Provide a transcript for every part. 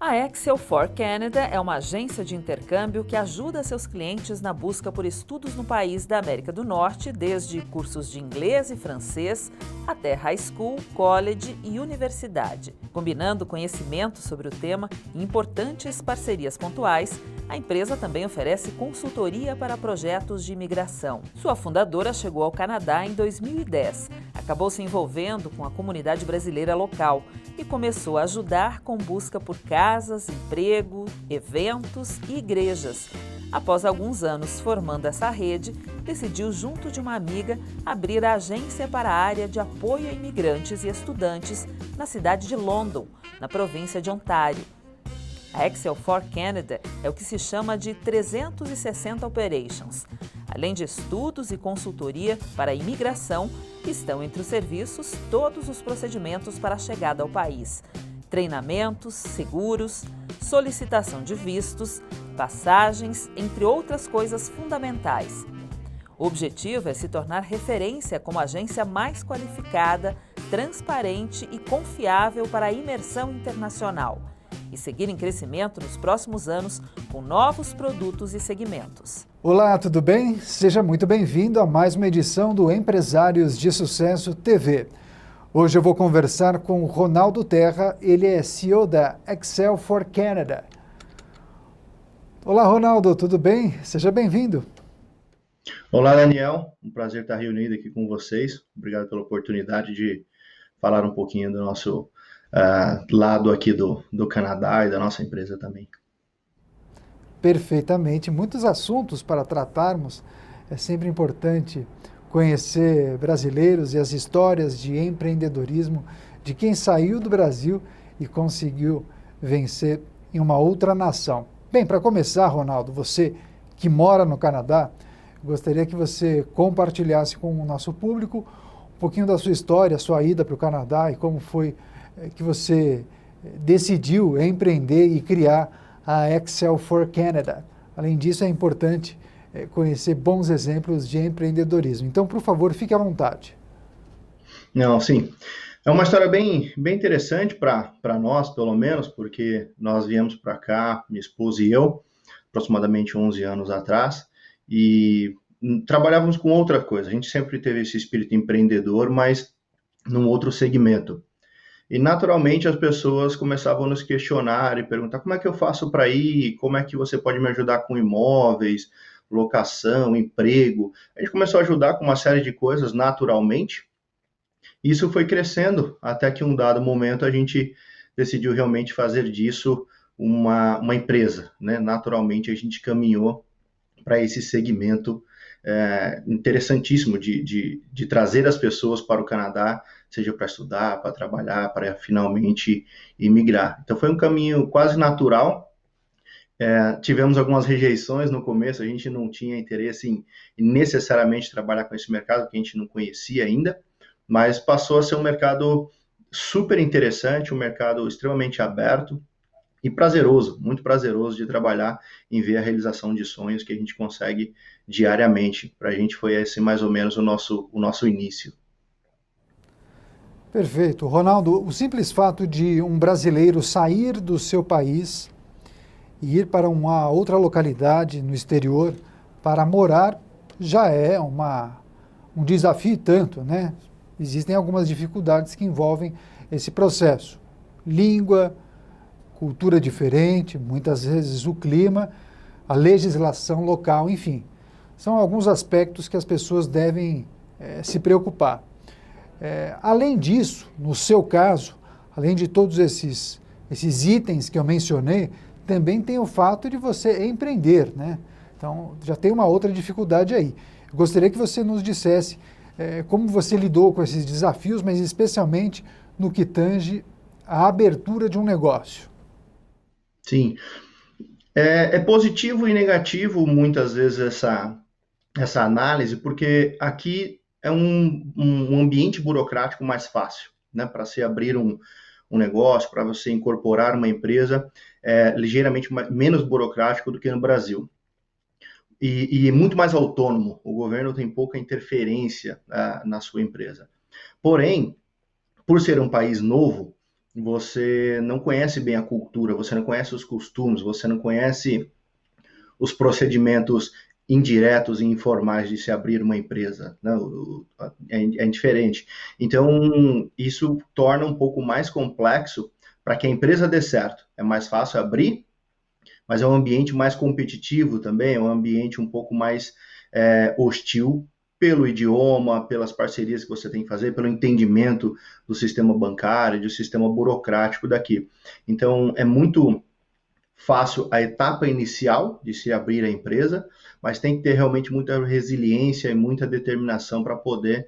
A Excel for Canada é uma agência de intercâmbio que ajuda seus clientes na busca por estudos no país da América do Norte, desde cursos de inglês e francês até high school, college e universidade. Combinando conhecimento sobre o tema e importantes parcerias pontuais, a empresa também oferece consultoria para projetos de imigração. Sua fundadora chegou ao Canadá em 2010, acabou se envolvendo com a comunidade brasileira local e começou a ajudar com busca por casas, emprego, eventos e igrejas. Após alguns anos formando essa rede, decidiu, junto de uma amiga, abrir a agência para a área de apoio a imigrantes e estudantes na cidade de London, na província de Ontário. A Excel for Canada é o que se chama de 360 Operations. Além de estudos e consultoria para a imigração, estão entre os serviços todos os procedimentos para a chegada ao país: treinamentos, seguros, solicitação de vistos, passagens, entre outras coisas fundamentais. O objetivo é se tornar referência como a agência mais qualificada, transparente e confiável para a imersão internacional e seguir em crescimento nos próximos anos com novos produtos e segmentos. Olá, tudo bem? Seja muito bem-vindo a mais uma edição do Empresários de Sucesso TV. Hoje eu vou conversar com o Ronaldo Terra, ele é CEO da Excel for Canada. Olá, Ronaldo, tudo bem? Seja bem-vindo. Olá, Daniel, um prazer estar reunido aqui com vocês. Obrigado pela oportunidade de falar um pouquinho do nosso lado aqui do Canadá e da nossa empresa também. Perfeitamente, muitos assuntos para tratarmos. É sempre importante conhecer brasileiros e as histórias de empreendedorismo de quem saiu do Brasil e conseguiu vencer em uma outra nação. Bem, para começar, Ronaldo, você que mora no Canadá, gostaria que você compartilhasse com o nosso público um pouquinho da sua história, sua ida para o Canadá e como foi que você decidiu empreender e criar a Excel for Canada. Além disso, é importante conhecer bons exemplos de empreendedorismo. Então, por favor, fique à vontade. Não, sim. É uma história bem interessante para nós, pelo menos, porque nós viemos para cá, minha esposa e eu, aproximadamente 11 anos atrás, e trabalhávamos com outra coisa. A gente sempre teve esse espírito empreendedor, mas num outro segmento. E, naturalmente, as pessoas começavam a nos questionar e perguntar como é que eu faço para ir, como é que você pode me ajudar com imóveis, locação, emprego. A gente começou a ajudar com uma série de coisas naturalmente. Isso foi crescendo até que, em um dado momento, a gente decidiu realmente fazer disso uma empresa, né? Naturalmente, a gente caminhou para esse segmento interessantíssimo de trazer as pessoas para o Canadá, seja para estudar, para trabalhar, para finalmente imigrar. Então foi um caminho quase natural. Tivemos algumas rejeições no começo, a gente não tinha interesse em necessariamente trabalhar com esse mercado, que a gente não conhecia ainda, mas passou a ser um mercado super interessante, um mercado extremamente aberto e prazeroso, muito prazeroso de trabalhar em ver a realização de sonhos que a gente consegue diariamente. Para a gente foi esse mais ou menos o nosso início. Perfeito. Ronaldo, o simples fato de um brasileiro sair do seu país e ir para uma outra localidade no exterior para morar já é um desafio e tanto, né? Existem algumas dificuldades que envolvem esse processo. Língua, cultura diferente, muitas vezes o clima, a legislação local, enfim. São alguns aspectos que as pessoas devem se preocupar. Além disso, no seu caso, além de todos esses itens que eu mencionei, também tem o fato de você empreender, né? Então, já tem uma outra dificuldade aí. Eu gostaria que você nos dissesse como você lidou com esses desafios, mas especialmente no que tange a abertura de um negócio. Sim, é positivo e negativo muitas vezes essa análise, porque aqui é um ambiente burocrático mais fácil, né? Para se abrir um negócio, para você incorporar uma empresa, é ligeiramente menos burocrático do que no Brasil. E muito mais autônomo, o governo tem pouca interferência na sua empresa. Porém, por ser um país novo, você não conhece bem a cultura, você não conhece os costumes, você não conhece os procedimentos indiretos e informais de se abrir uma empresa, né? É diferente. Então, isso torna um pouco mais complexo para que a empresa dê certo. É mais fácil abrir, mas é um ambiente mais competitivo também, é um ambiente um pouco mais hostil pelo idioma, pelas parcerias que você tem que fazer, pelo entendimento do sistema bancário, do sistema burocrático daqui. Então, é muito fácil a etapa inicial de se abrir a empresa, mas tem que ter realmente muita resiliência e muita determinação para poder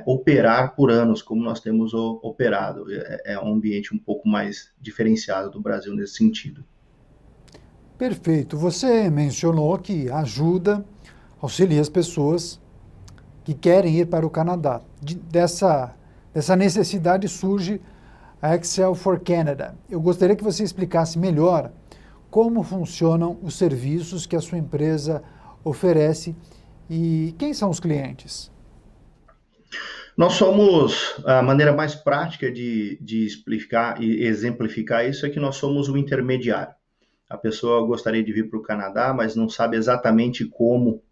operar por anos, como nós temos operado. É um ambiente um pouco mais diferenciado do Brasil nesse sentido. Perfeito. Você mencionou que ajuda, auxilia as pessoas que querem ir para o Canadá. Dessa necessidade surge a Excel for Canada. Eu gostaria que você explicasse melhor como funcionam os serviços que a sua empresa oferece e quem são os clientes. Nós somos, a maneira mais prática de explicar e exemplificar isso é que nós somos o intermediário. A pessoa gostaria de vir para o Canadá, mas não sabe exatamente como,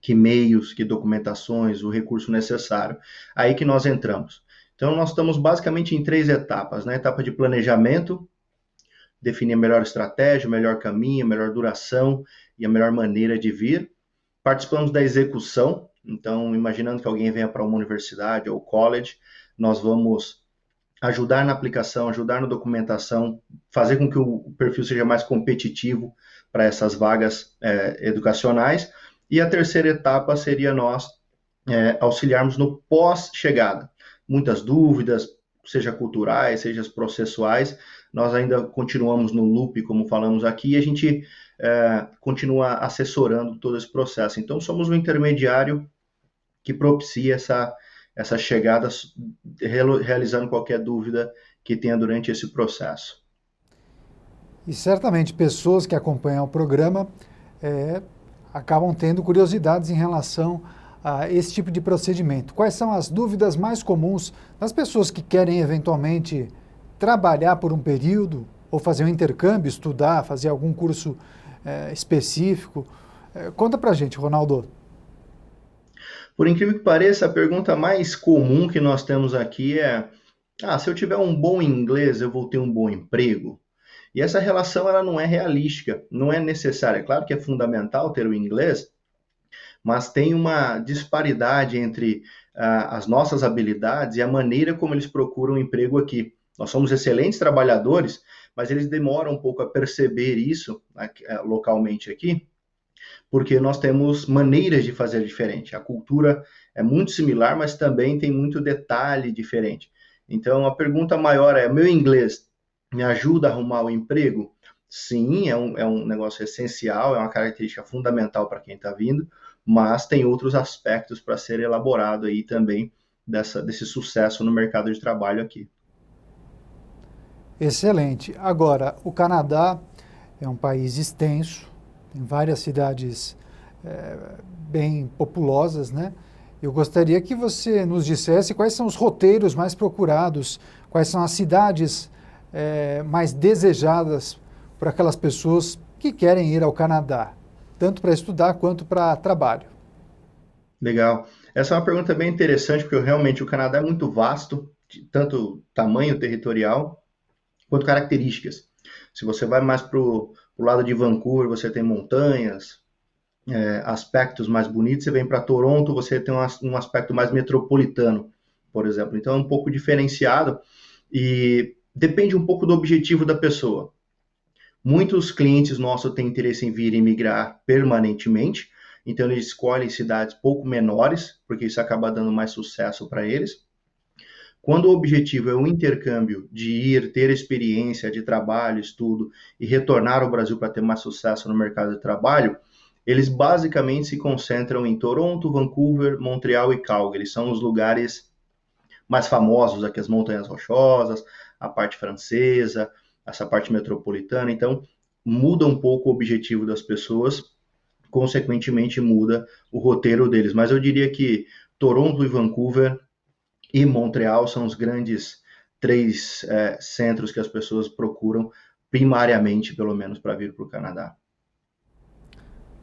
que meios, que documentações, o recurso necessário. Aí que nós entramos. Então, nós estamos basicamente em 3 etapas. Na etapa de planejamento, definir a melhor estratégia, o melhor caminho, a melhor duração e a melhor maneira de vir. Participamos da execução. Então, imaginando que alguém venha para uma universidade ou college, nós vamos ajudar na aplicação, ajudar na documentação, fazer com que o perfil seja mais competitivo para essas vagas educacionais. E a terceira etapa seria nós auxiliarmos no pós-chegada. Muitas dúvidas, seja culturais, seja processuais, nós ainda continuamos no loop, como falamos aqui, e a gente continua assessorando todo esse processo. Então, somos um intermediário que propicia essa chegada, realizando qualquer dúvida que tenha durante esse processo. E certamente pessoas que acompanham o programa acabam tendo curiosidades em relação a esse tipo de procedimento. Quais são as dúvidas mais comuns das pessoas que querem eventualmente trabalhar por um período ou fazer um intercâmbio, estudar, fazer algum curso específico? Conta pra gente, Ronaldo. Por incrível que pareça, a pergunta mais comum que nós temos aqui é: se eu tiver um bom inglês, eu vou ter um bom emprego? E essa relação ela não é realística, não é necessária. É claro que é fundamental ter o inglês, mas tem uma disparidade entre as nossas habilidades e a maneira como eles procuram emprego aqui. Nós somos excelentes trabalhadores, mas eles demoram um pouco a perceber isso localmente aqui, porque nós temos maneiras de fazer diferente. A cultura é muito similar, mas também tem muito detalhe diferente. Então, a pergunta maior é: meu inglês me ajuda a arrumar o emprego? Sim, é um negócio essencial, é uma característica fundamental para quem está vindo, mas tem outros aspectos para ser elaborado aí também desse sucesso no mercado de trabalho aqui. Excelente. Agora, o Canadá é um país extenso, tem várias cidades bem populosas, né? Eu gostaria que você nos dissesse quais são os roteiros mais procurados, quais são as cidades mais desejadas por aquelas pessoas que querem ir ao Canadá, tanto para estudar quanto para trabalho. Legal. Essa é uma pergunta bem interessante, porque realmente o Canadá é muito vasto, tanto tamanho territorial quanto características. Se você vai mais para o lado de Vancouver, você tem montanhas, aspectos mais bonitos. Você vem para Toronto, você tem um aspecto mais metropolitano, por exemplo. Então é um pouco diferenciado e depende um pouco do objetivo da pessoa. Muitos clientes nossos têm interesse em vir e migrar permanentemente, então eles escolhem cidades pouco menores, porque isso acaba dando mais sucesso para eles. Quando o objetivo é o intercâmbio de ir, ter experiência de trabalho, estudo e retornar ao Brasil para ter mais sucesso no mercado de trabalho, eles basicamente se concentram em Toronto, Vancouver, Montreal e Calgary. São os lugares mais famosos aqui, as Montanhas Rochosas, a parte francesa, essa parte metropolitana. Então, muda um pouco o objetivo das pessoas, consequentemente muda o roteiro deles. Mas eu diria que Toronto e Vancouver e Montreal são os grandes três centros que as pessoas procuram primariamente, pelo menos, para vir para o Canadá.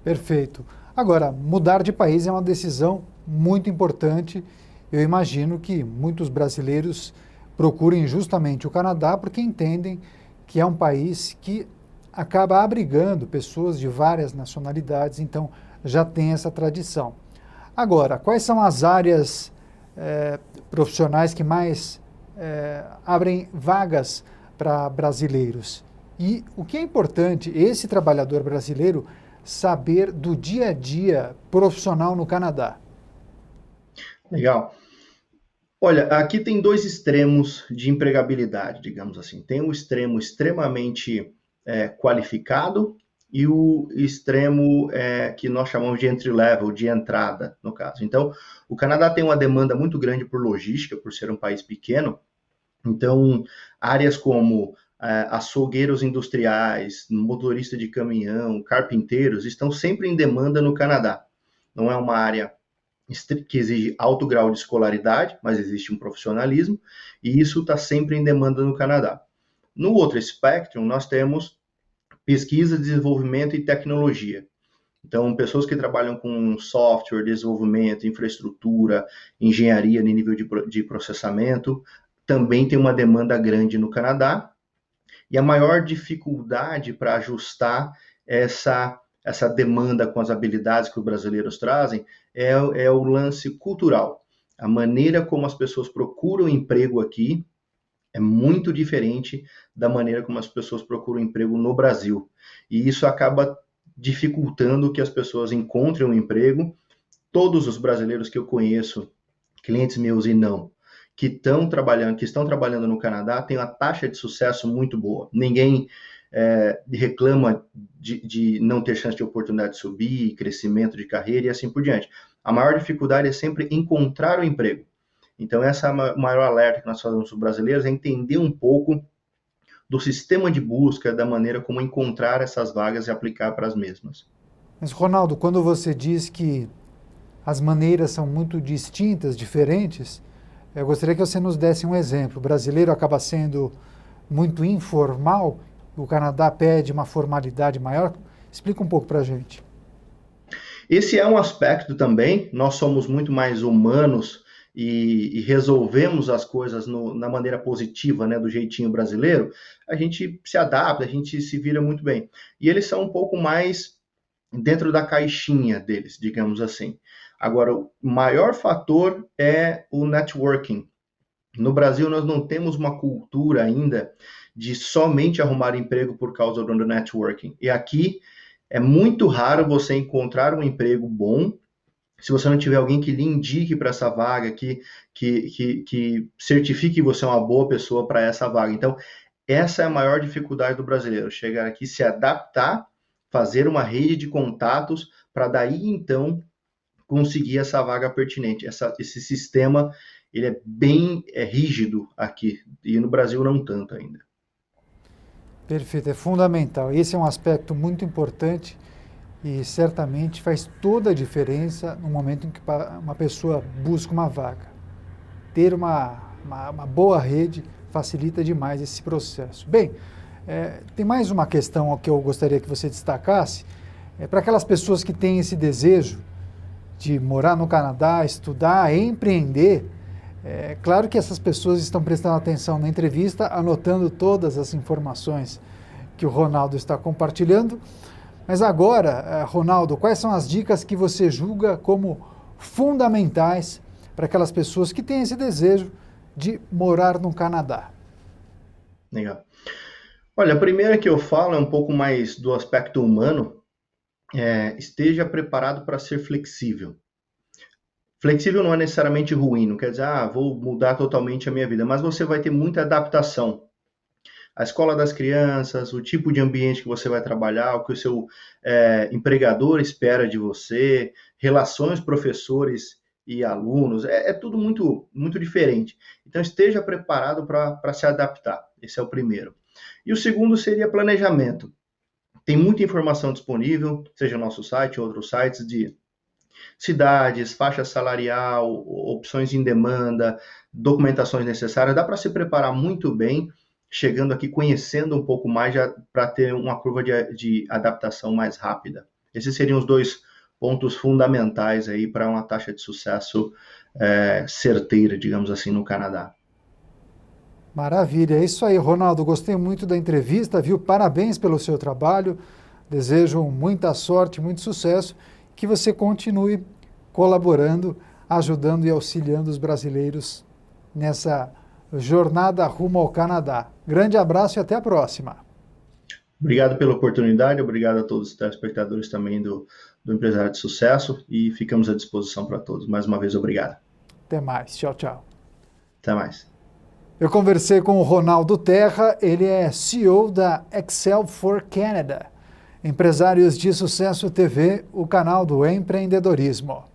Perfeito. Agora, mudar de país é uma decisão muito importante. Eu imagino que muitos brasileiros procurem justamente o Canadá porque entendem que é um país que acaba abrigando pessoas de várias nacionalidades, então já tem essa tradição. Agora, quais são as áreas profissionais que mais abrem vagas para brasileiros? E o que é importante, esse trabalhador brasileiro saber do dia a dia profissional no Canadá? Legal. Olha, aqui tem dois extremos de empregabilidade, digamos assim. Tem o extremo extremamente qualificado e o extremo que nós chamamos de entry level, de entrada, no caso. Então, o Canadá tem uma demanda muito grande por logística, por ser um país pequeno. Então, áreas como açougueiros industriais, motorista de caminhão, carpinteiros, estão sempre em demanda no Canadá. Não é uma área que exige alto grau de escolaridade, mas existe um profissionalismo, e isso está sempre em demanda no Canadá. No outro espectro, nós temos pesquisa, desenvolvimento e tecnologia. Então, pessoas que trabalham com software, desenvolvimento, infraestrutura, engenharia no nível de processamento, também tem uma demanda grande no Canadá, e a maior dificuldade para ajustar essa demanda com as habilidades que os brasileiros trazem é o lance cultural. A maneira como as pessoas procuram emprego aqui é muito diferente da maneira como as pessoas procuram emprego no Brasil. E isso acaba dificultando que as pessoas encontrem um emprego. Todos os brasileiros que eu conheço, clientes meus e não, que estão trabalhando no Canadá, têm uma taxa de sucesso muito boa. Ninguém reclama de não ter chance de oportunidade de subir, crescimento de carreira e assim por diante. A maior dificuldade é sempre encontrar o emprego. Então, essa é a maior alerta que nós fazemos para os brasileiros, é entender um pouco do sistema de busca, da maneira como encontrar essas vagas e aplicar para as mesmas. Mas, Ronaldo, quando você diz que as maneiras são muito distintas, diferentes, eu gostaria que você nos desse um exemplo. O brasileiro acaba sendo muito informal, o Canadá pede uma formalidade maior. Explica um pouco para a gente. Esse é um aspecto também. Nós somos muito mais humanos e resolvemos as coisas na maneira positiva, né, do jeitinho brasileiro. A gente se adapta, a gente se vira muito bem. E eles são um pouco mais dentro da caixinha deles, digamos assim. Agora, o maior fator é o networking. No Brasil, nós não temos uma cultura ainda de somente arrumar emprego por causa do networking. E aqui é muito raro você encontrar um emprego bom se você não tiver alguém que lhe indique para essa vaga, que certifique que você é uma boa pessoa para essa vaga. Então, essa é a maior dificuldade do brasileiro, chegar aqui, se adaptar, fazer uma rede de contatos, para daí, então, conseguir essa vaga pertinente. Esse sistema, ele é bem rígido aqui, e no Brasil não tanto ainda. Perfeito, é fundamental. Esse é um aspecto muito importante e certamente faz toda a diferença no momento em que uma pessoa busca uma vaga. Ter uma boa rede facilita demais esse processo. Bem, tem mais uma questão que eu gostaria que você destacasse. Para aquelas pessoas que têm esse desejo de morar no Canadá, estudar, empreender, claro que essas pessoas estão prestando atenção na entrevista, anotando todas as informações que o Ronaldo está compartilhando. Mas agora, Ronaldo, quais são as dicas que você julga como fundamentais para aquelas pessoas que têm esse desejo de morar no Canadá? Legal. Olha, a primeira que eu falo é um pouco mais do aspecto humano. Esteja preparado para ser flexível. Flexível não é necessariamente ruim, não quer dizer, vou mudar totalmente a minha vida, mas você vai ter muita adaptação. A escola das crianças, o tipo de ambiente que você vai trabalhar, o que o seu empregador espera de você, relações professores e alunos, é tudo muito, muito diferente. Então, esteja preparado para se adaptar. Esse é o primeiro. E o segundo seria planejamento. Tem muita informação disponível, seja no nosso site ou outros sites, de cidades, faixa salarial, opções em demanda, documentações necessárias. Dá para se preparar muito bem, chegando aqui, conhecendo um pouco mais, para ter uma curva de adaptação mais rápida. Esses seriam os dois pontos fundamentais aí para uma taxa de sucesso certeira, digamos assim, no Canadá. Maravilha, é isso aí, Ronaldo. Gostei muito da entrevista, viu? Parabéns pelo seu trabalho. Desejo muita sorte, muito sucesso, que você continue colaborando, ajudando e auxiliando os brasileiros nessa jornada rumo ao Canadá. Grande abraço e até a próxima. Obrigado pela oportunidade, obrigado a todos os telespectadores também do Empresário de Sucesso e ficamos à disposição para todos. Mais uma vez, obrigado. Até mais. Tchau, tchau. Até mais. Eu conversei com o Ronaldo Terra, ele é CEO da Excel for Canada. Empresários de Sucesso TV, o canal do empreendedorismo.